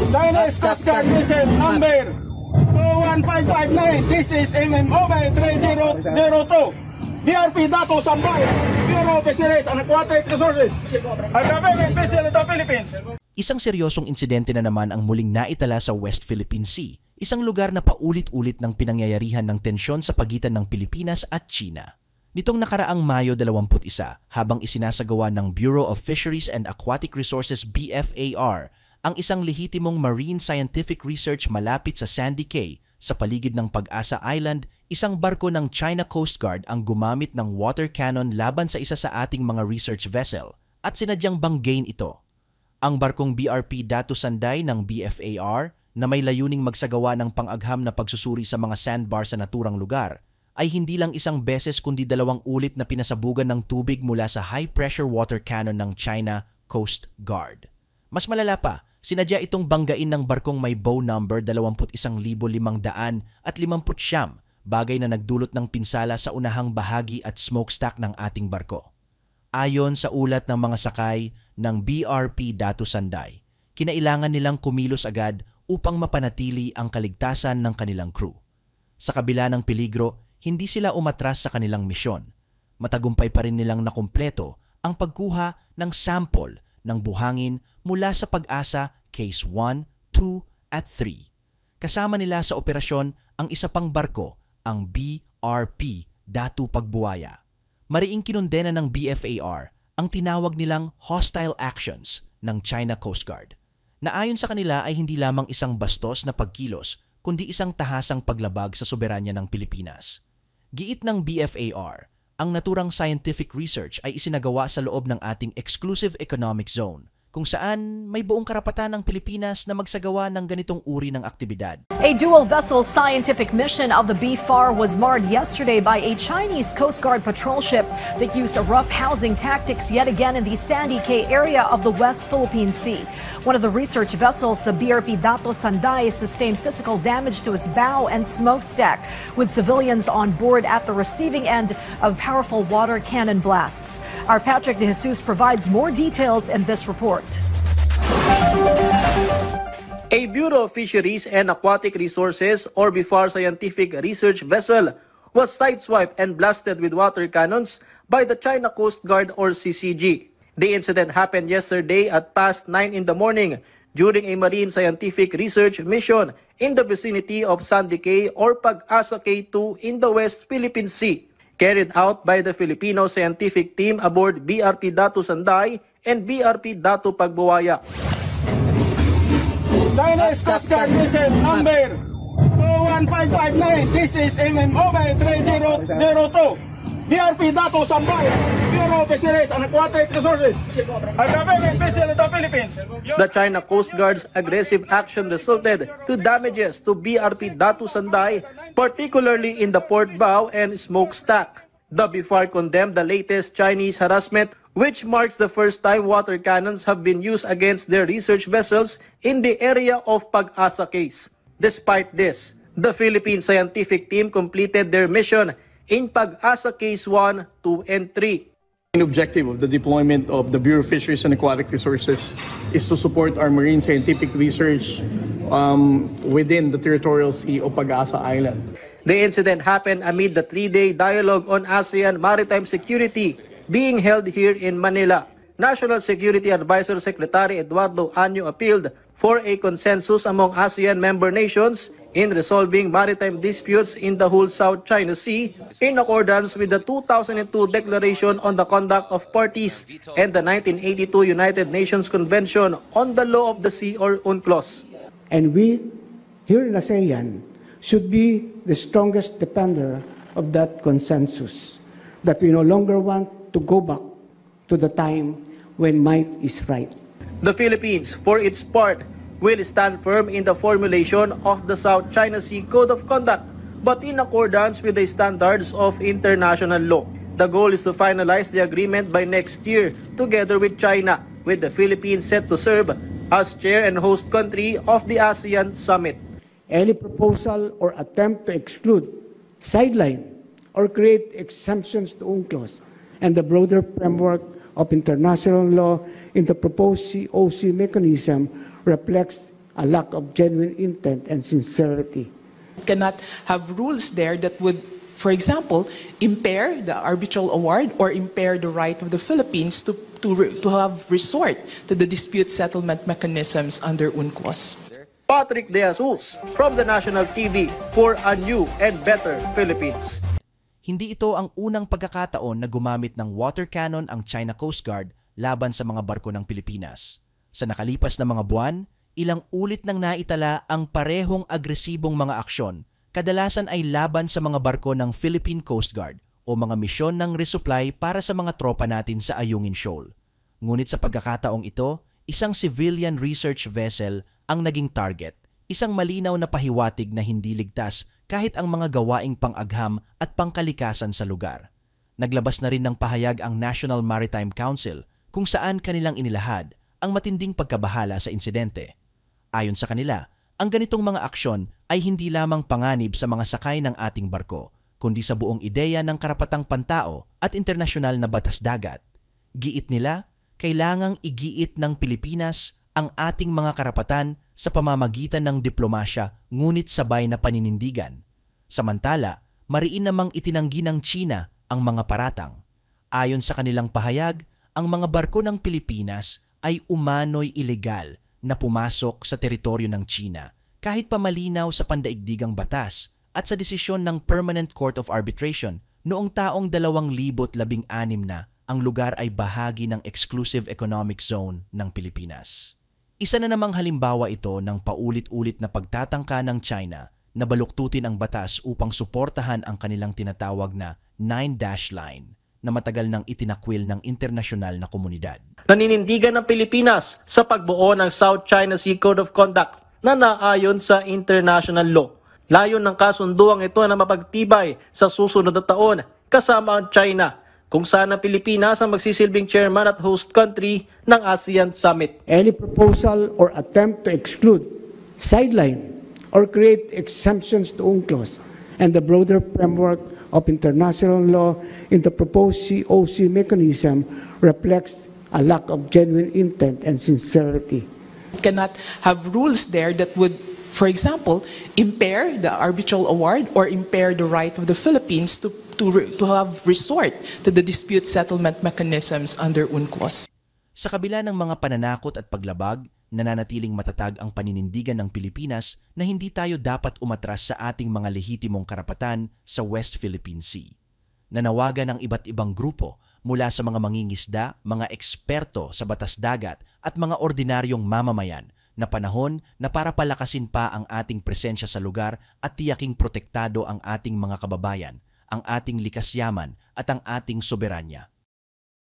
Chinese Coast Guard missile number 21559. This is MMOB 3002. BRP Dato Sambay, Bureau of Fisheries and Aquatic Resources, at the Philippine Vessel of the Philippines. Isang seryosong insidente na naman ang muling naitala sa West Philippine Sea, isang lugar na paulit-ulit ng pinangyayarihan ng tensyon sa pagitan ng Pilipinas at China. Nitong nakaraang Mayo 21, habang isinasagawa ng Bureau of Fisheries and Aquatic Resources BFAR ang isang lehitimong marine scientific research malapit sa Sandy Cay sa paligid ng Pag-asa Island, isang barko ng China Coast Guard ang gumamit ng water cannon laban sa isa sa ating mga research vessel at sinadyang banggain ito. Ang barkong BRP Dato Sanday ng BFAR na may layuning magsagawa ng pang-agham na pagsusuri sa mga sandbar sa naturang lugar ay hindi lang isang beses kundi 2 ulit na pinasabugan ng tubig mula sa high-pressure water cannon ng China Coast Guard. Mas malala pa, sinadya itong banggain ng barkong may bow number 21,550, bagay na nagdulot ng pinsala sa unahang bahagi at smokestack ng ating barko. Ayon sa ulat ng mga sakay ng BRP Dato Sanday, kinailangan nilang kumilos agad upang mapanatili ang kaligtasan ng kanilang crew. Sa kabila ng peligro, hindi sila umatras sa kanilang misyon. Matagumpay pa rin nilang nakumpleto ang pagkuha ng sample ng buhangin mula sa Pag-asa Case 1, 2 at 3. Kasama nila sa operasyon ang isa pang barko, ang BRP Dato Pagbuwaya. Mariing kinundena ng BFAR ang tinawag nilang hostile actions ng China Coast Guard, na ayon sa kanila ay hindi lamang isang bastos na pagkilos kundi isang tahasang paglabag sa soberanya ng Pilipinas. Giit ng BFAR, ang naturang scientific research ay isinagawa sa loob ng ating exclusive economic zone, kung saan may buong karapatan ng Pilipinas na magsagawa ng ganitong uri ng aktibidad. A dual-vessel scientific mission of the BFAR was marred yesterday by a Chinese Coast Guard patrol ship that used rough housing tactics yet again in the Sandy Cay area of the West Philippine Sea. One of the research vessels, the BRP Dato Sanday, sustained physical damage to its bow and smokestack, with civilians on board at the receiving end of powerful water cannon blasts. Our Patrick De Jesus provides more details in this report. A Bureau of Fisheries and Aquatic Resources or BFAR scientific research vessel was sideswiped and blasted with water cannons by the China Coast Guard or CCG. The incident happened yesterday at past 9 in the morning during a marine scientific research mission in the vicinity of Sandy Cay or Pag-asa K2 in the West Philippine Sea, carried out by the Filipino scientific team aboard BRP Dato Sanday and BRP Dato Pagbuwaya. Chinese Coast Guard missile number 21559. This is MMOB 3002. BRP Dato Sambay, Bureau of Fisheries and Aquatic Resources, at the Philippine Vessel of the Philippines. The China Coast Guard's aggressive action resulted to damages to BRP Dato Sanday, particularly in the port bow and smokestack. The BFAR condemned the latest Chinese harassment, which marks the first time water cannons have been used against their research vessels in the area of Pag-asa case. Despite this, the Philippine scientific team completed their mission in Pag-asa Case 1, 2, and 3. The objective of the deployment of the Bureau of Fisheries and Aquatic Resources is to support our marine scientific research within the territorial sea of Pag-asa Island. The incident happened amid the 3-day dialogue on ASEAN maritime security being held here in Manila. National Security Advisor Secretary Eduardo Año appealed for a consensus among ASEAN member nations in resolving maritime disputes in the whole South China Sea in accordance with the 2002 Declaration on the Conduct of Parties and the 1982 United Nations Convention on the Law of the Sea or UNCLOS. And we, here in ASEAN, should be the strongest defender of that consensus, that we no longer want to go back to the time when might is right. The Philippines, for its part, will stand firm in the formulation of the South China Sea Code of Conduct, but in accordance with the standards of international law. The goal is to finalize the agreement by next year, together with China, with the Philippines set to serve as chair and host country of the ASEAN Summit. Any proposal or attempt to exclude, sideline, or create exemptions to UNCLOS and the broader framework of international law in the proposed COC mechanism reflects a lack of genuine intent and sincerity. Cannot have rules there that would, for example, impair the arbitral award or impair the right of the Philippines to have resort to the dispute settlement mechanisms under UNCLOS. Patrick De Jesus from the National TV for a new and better Philippines. Hindi ito ang unang pagkakataon na gumamit ng water cannon ang China Coast Guard laban sa mga barko ng Pilipinas. Sa nakalipas na mga buwan, ilang ulit nang naitala ang parehong agresibong mga aksyon, kadalasan ay laban sa mga barko ng Philippine Coast Guard o mga misyon ng resupply para sa mga tropa natin sa Ayungin Shoal. Ngunit sa pagkakataong ito, isang civilian research vessel ang naging target, isang malinaw na pahiwatig na hindi ligtas kahit ang mga gawaing pang-agham at pangkalikasan sa lugar. Naglabas na rin ng pahayag ang National Maritime Council kung saan kanilang inilahad ang matinding pagkabahala sa insidente. Ayon sa kanila, ang ganitong mga aksyon ay hindi lamang panganib sa mga sakay ng ating barko, kundi sa buong ideya ng karapatang pantao at internasyonal na batas dagat. Giit nila, kailangang igiit ng Pilipinas ang ating mga karapatan sa pamamagitan ng diplomasya ngunit sabay na paninindigan. Samantala, mariin namang itinanggi ng China ang mga paratang. Ayon sa kanilang pahayag, ang mga barko ng Pilipinas ay umano'y ilegal na pumasok sa teritoryo ng China kahit pamalinaw sa pandaigdigang batas at sa desisyon ng Permanent Court of Arbitration noong taong 2016 na ang lugar ay bahagi ng Exclusive Economic Zone ng Pilipinas. Isa na namang halimbawa ito ng paulit-ulit na pagtatangka ng China na baluktutin ang batas upang suportahan ang kanilang tinatawag na 9-dash line na matagal nang itinakwil ng internasyonal na komunidad. Naninindigan ng Pilipinas sa pagbuo ng South China Sea Code of Conduct na naayon sa international law. Layon ng kasunduang ito na mapagtibay sa susunod na taon kasama ang China, kung saan ang Pilipinas ang magsisilbing chairman at host country ng ASEAN Summit. Any proposal or attempt to exclude, sideline, or create exemptions to UNCLOS and the broader framework of international law in the proposed COC mechanism reflects a lack of genuine intent and sincerity. Cannot have rules there that would, for example, impair the arbitral award or impair the right of the Philippines to have resort to the dispute settlement mechanisms under UNCLOS. Sa kabila ng mga pananakot at paglabag, nananatiling matatag ang paninindigan ng Pilipinas na hindi tayo dapat umatras sa ating mga lehitimong karapatan sa West Philippine Sea. Nanawagan ng iba't ibang grupo mula sa mga mangingisda, mga eksperto sa batas dagat at mga ordinaryong mamamayan na panahon na para palakasin pa ang ating presensya sa lugar at tiyaking protektado ang ating mga kababayan, ang ating likas yaman at ang ating soberanya.